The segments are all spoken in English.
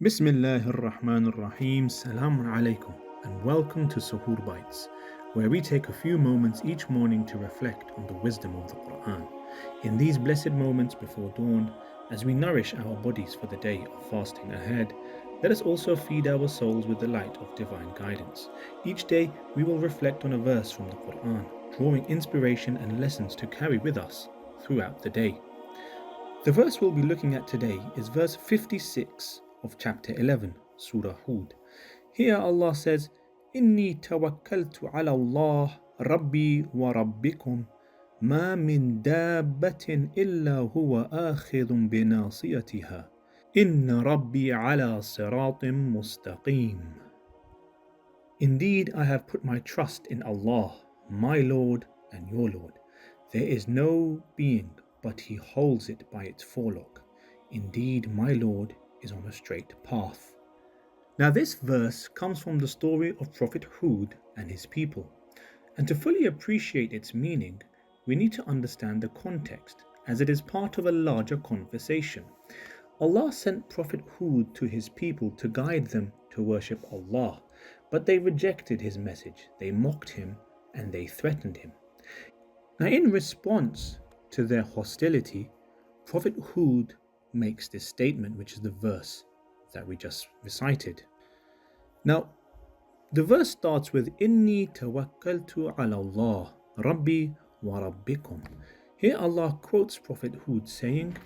Bismillahir Rahmanir Rahim. Salamun alaikum, and welcome to Suhoor Bites, where we take a few moments each morning to reflect on the wisdom of the Qur'an. In these blessed moments before dawn, as we nourish our bodies for the day of fasting ahead, let us also feed our souls with the light of divine guidance. Each day, we will reflect on a verse from the Qur'an, drawing inspiration and lessons to carry with us throughout the day. The verse we'll be looking at today is verse 56 of chapter 11, Surah Hud. Here Allah says, إِنِّي تَوَكَّلْتُ عَلَى اللَّهِ رَبِّي وَرَبِّكُمْ مَا مِن دَابَّةٍ إِلَّا هُوَ آخِذٌ بِنَاصِيَتِهَا إِنَّ رَبِّي عَلَى صِرَاطٍ مُسْتَقِيمٍ. Indeed, I have put my trust in Allah, my Lord and your Lord. There is no being but He holds it by its forelock. Indeed, my Lord is on a straight path. Now this verse comes from the story of Prophet Hud and his people. And to fully appreciate its meaning, we need to understand the context, as it is part of a larger conversation. Allah sent Prophet Hud to his people to guide them to worship Allah, but they rejected his message, they mocked him, and they threatened him. Now in response to their hostility, Prophet Hud makes this statement, which is the verse that we just recited. Now, the verse starts with إِنِّي تَوَكَّلْتُ عَلَى اللَّهِ رَبِّي وَرَبِّكُمْ. Here Allah quotes Prophet Hud saying,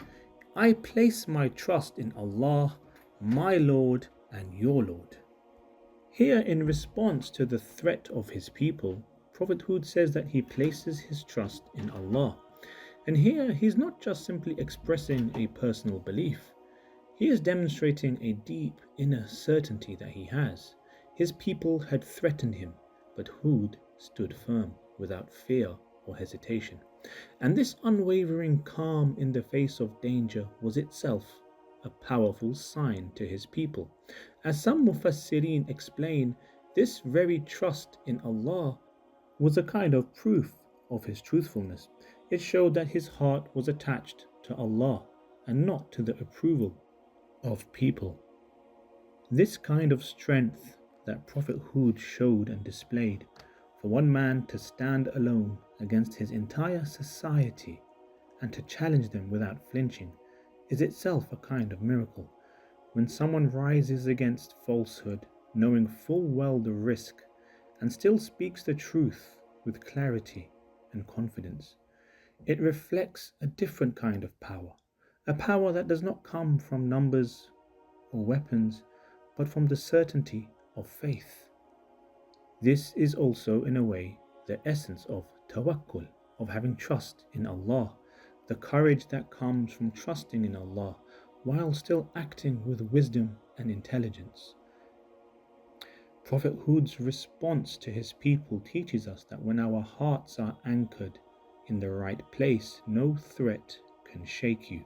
I place my trust in Allah, my Lord and your Lord. Here, in response to the threat of his people, Prophet Hud says that he places his trust in Allah. And here he's not just simply expressing a personal belief. He is demonstrating a deep inner certainty that he has. His people had threatened him, but Hud stood firm without fear or hesitation. And this unwavering calm in the face of danger was itself a powerful sign to his people. As some Mufassirin explain, this very trust in Allah was a kind of proof of his truthfulness. It showed that his heart was attached to Allah and not to the approval of people. This kind of strength that Prophet Hud showed and displayed, for one man to stand alone against his entire society and to challenge them without flinching, is itself a kind of miracle. When someone rises against falsehood, knowing full well the risk, and still speaks the truth with clarity and confidence, it reflects a different kind of power, a power that does not come from numbers or weapons, but from the certainty of faith. This is also, in a way, the essence of tawakkul, of having trust in Allah, the courage that comes from trusting in Allah while still acting with wisdom and intelligence. Prophet Hud's response to his people teaches us that when our hearts are anchored in the right place, no threat can shake you.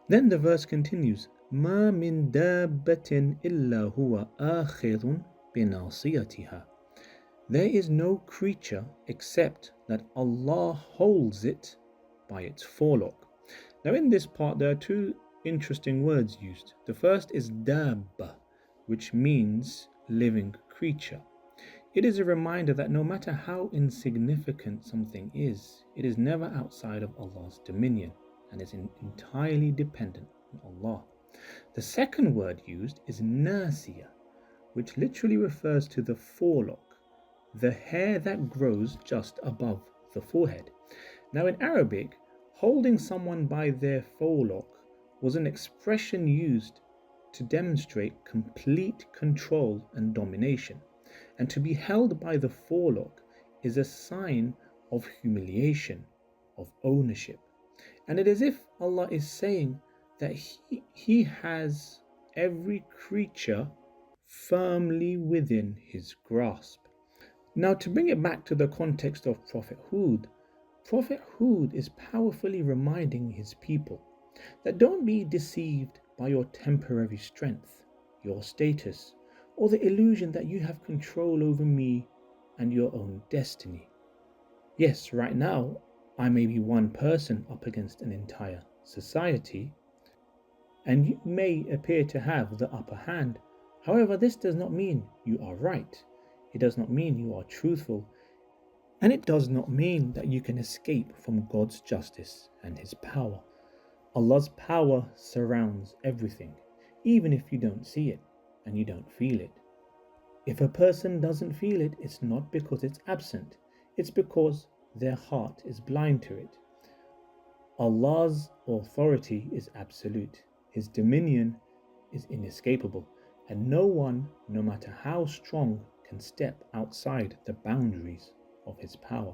Then the verse continues, مَا مِن دَابَّةٍ إِلَّا هُوَ آخِذٌ بِنَاصِيَتِهَا. There is no creature except that Allah holds it by its forelock. Now in this part there are two interesting words used. The first is dabba, which means living creature. It is a reminder that no matter how insignificant something is, it is never outside of Allah's dominion and is entirely dependent on Allah. The second word used is nasiya, which literally refers to the forelock, the hair that grows just above the forehead. Now in Arabic, holding someone by their forelock was an expression used to demonstrate complete control and domination. And to be held by the forelock is a sign of humiliation, of ownership. And it is as if Allah is saying that He has every creature firmly within His grasp. Now to bring it back to the context of Prophet Hud is powerfully reminding his people that don't be deceived by your temporary strength, your status, or the illusion that you have control over me and your own destiny. Yes, right now, I may be one person up against an entire society, and you may appear to have the upper hand. However, this does not mean you are right. It does not mean you are truthful. And it does not mean that you can escape from God's justice and His power. Allah's power surrounds everything, even if you don't see it and you don't feel it. If a person doesn't feel it, it's not because it's absent. It's because their heart is blind to it. Allah's authority is absolute. His dominion is inescapable, and no one, no matter how strong, can step outside the boundaries of His power.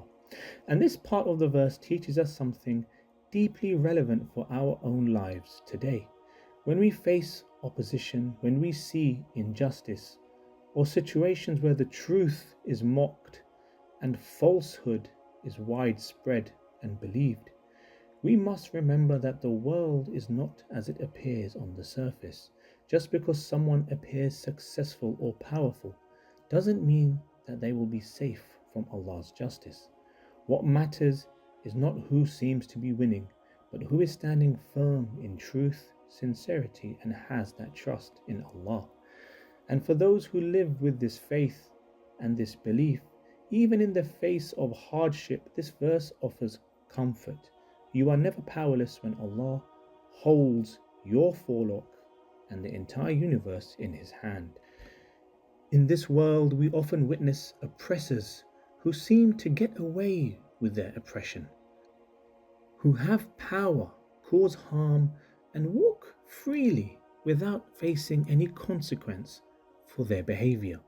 And this part of the verse teaches us something deeply relevant for our own lives today. When we face opposition, when we see injustice, or situations where the truth is mocked and falsehood is widespread and believed, we must remember that the world is not as it appears on the surface. Just because someone appears successful or powerful doesn't mean that they will be safe from Allah's justice. What matters is not who seems to be winning, but who is standing firm in truth, sincerity, and has that trust in Allah. And for those who live with this faith and this belief, even in the face of hardship, this verse offers comfort. You are never powerless when Allah holds your forelock and the entire universe in His hand. In this world, we often witness oppressors who seem to get away with their oppression, who have power, cause harm, and walk freely without facing any consequence for their behavior.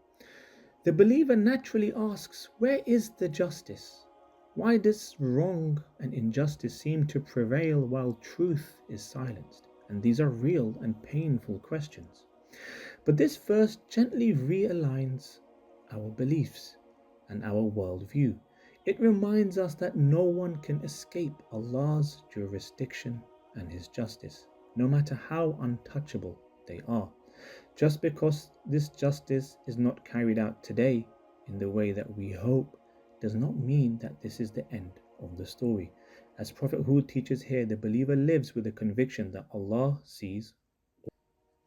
The believer naturally asks, where is the justice? Why does wrong and injustice seem to prevail while truth is silenced? And these are real and painful questions. But this verse gently realigns our beliefs and our worldview. It reminds us that no one can escape Allah's jurisdiction and His justice, no matter how untouchable they are. Just because this justice is not carried out today in the way that we hope does not mean that this is the end of the story. As Prophet Hud teaches here, the believer lives with the conviction that Allah sees.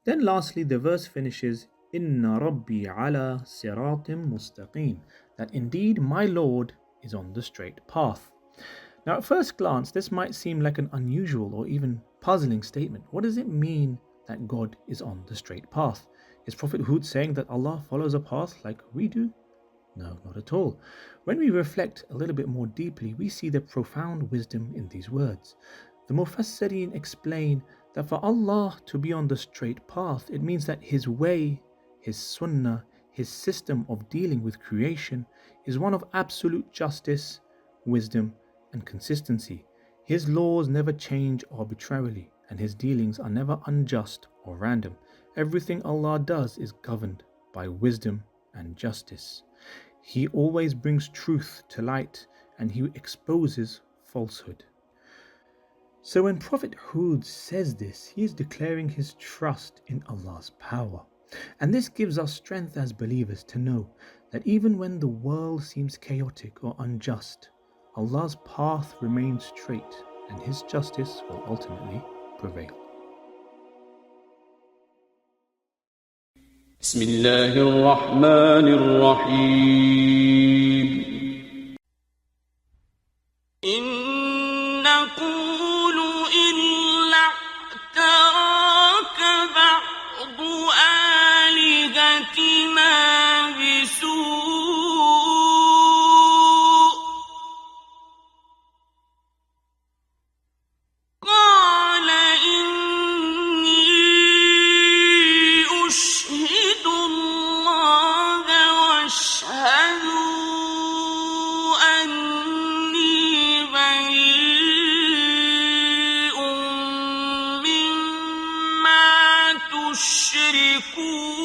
Then lastly, the verse finishes, Inna Rabbi ala siratim mustaqim, that indeed my Lord is on the straight path. Now at first glance, this might seem like an unusual or even puzzling statement. What does it mean that God is on the straight path? Is Prophet Hud saying that Allah follows a path like we do? No, not at all. When we reflect a little bit more deeply, we see the profound wisdom in these words. The Mufassirin explain that for Allah to be on the straight path, it means that His way, His sunnah, His system of dealing with creation is one of absolute justice, wisdom, and consistency. His laws never change arbitrarily, and His dealings are never unjust or random. Everything Allah does is governed by wisdom and justice. He always brings truth to light, and He exposes falsehood. So when Prophet Hud says this, he is declaring his trust in Allah's power. And this gives us strength as believers to know that even when the world seems chaotic or unjust, Allah's path remains straight and His justice will ultimately prevail. بسم الله الرحمن الرحيم إن نقول إلا اعتراك بعض آلهتنا بسوء قال إني أشهد الله واشهدوا أني بريء مما تشركون